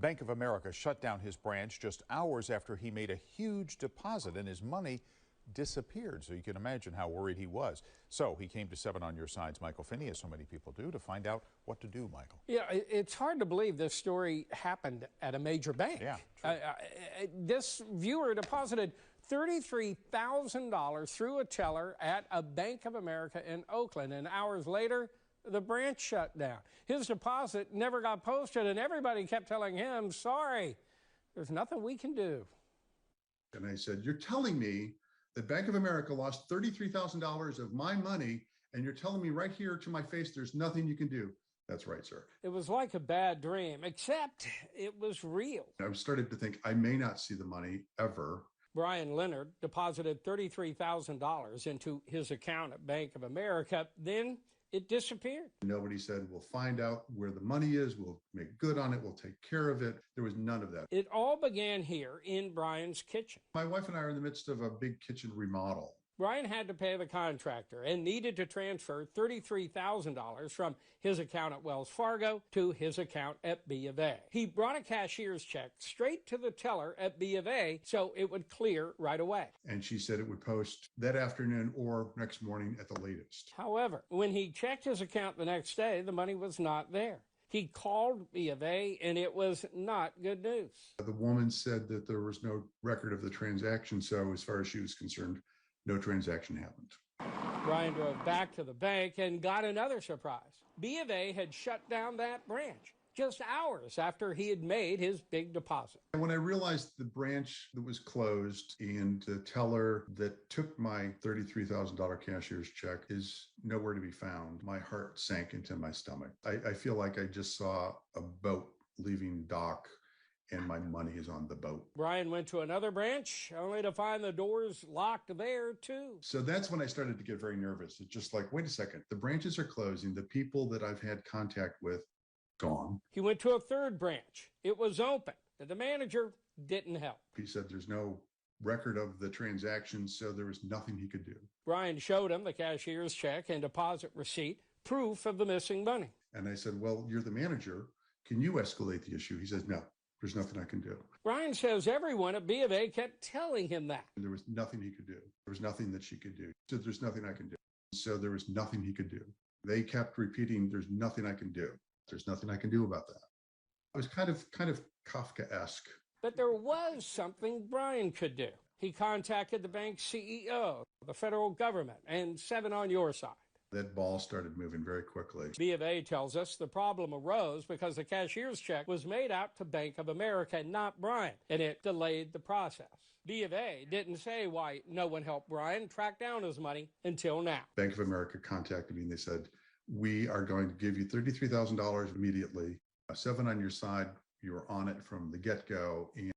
Bank of America shut down his branch just hours after he made a huge deposit and his money disappeared. So you can imagine how worried he was. So he came to 7 on Your Side's Michael Finney, as so many people do, to find out what to do, Michael. Yeah, it's hard to believe this story happened at a major bank. Yeah, this viewer deposited $33,000 through a teller at a Bank of America in Oakland, and hours later, the branch shut down. His deposit never got posted, and everybody kept telling him, sorry, there's nothing we can do. And I said, you're telling me that Bank of America lost $33,000 of my money, and you're telling me right here to my face, there's nothing you can do. That's right, sir. It was like a bad dream, except it was real. I started to think I may not see the money ever. Brian Leonard deposited $33,000 into his account at Bank of America. Then it disappeared. Nobody said, we'll find out where the money is, we'll make good on it, we'll take care of it. There was none of that. It all began here in Brian's kitchen. My wife and I are in the midst of a big kitchen remodel. Brian had to pay the contractor and needed to transfer $33,000 from his account at Wells Fargo to his account at B of A. He brought a cashier's check straight to the teller at B of A so it would clear right away. And she said it would post that afternoon or next morning at the latest. However, when he checked his account the next day, the money was not there. He called B of A, and it was not good news. The woman said that there was no record of the transaction, so as far as she was concerned, no transaction happened. Brian drove back to the bank and got another surprise. B of A had shut down that branch just hours after he had made his big deposit. And when I realized the branch that was closed and the teller that took my $33,000 cashier's check is nowhere to be found, my heart sank into my stomach. I feel like I just saw a boat leaving dock and my money is on the boat. Brian went to another branch, only to find the doors locked there, too. So that's when I started to get very nervous. It's just like, wait a second, the branches are closing. The people that I've had contact with, gone. He went to a third branch. It was open, and the manager didn't help. He said there's no record of the transaction, so there was nothing he could do. Brian showed him the cashier's check and deposit receipt, proof of the missing money. And I said, well, you're the manager. Can you escalate the issue? He says, no. There's nothing I can do. Brian says everyone at B of A kept telling him that. There was nothing he could do. There was nothing that she could do. So there's nothing I can do. So there was nothing he could do. They kept repeating, there's nothing I can do. There's nothing I can do about that. It was kind of Kafka-esque. But there was something Brian could do. He contacted the bank's CEO, the federal government, and 7 on Your Side. That ball started moving very quickly. B of A tells us the problem arose because the cashier's check was made out to Bank of America, not Brian, and it delayed the process. B of A didn't say why no one helped Brian track down his money until now. Bank of America contacted me and they said, we are going to give you $33,000 immediately. 7 on Your Side. You were on it from the get-go. And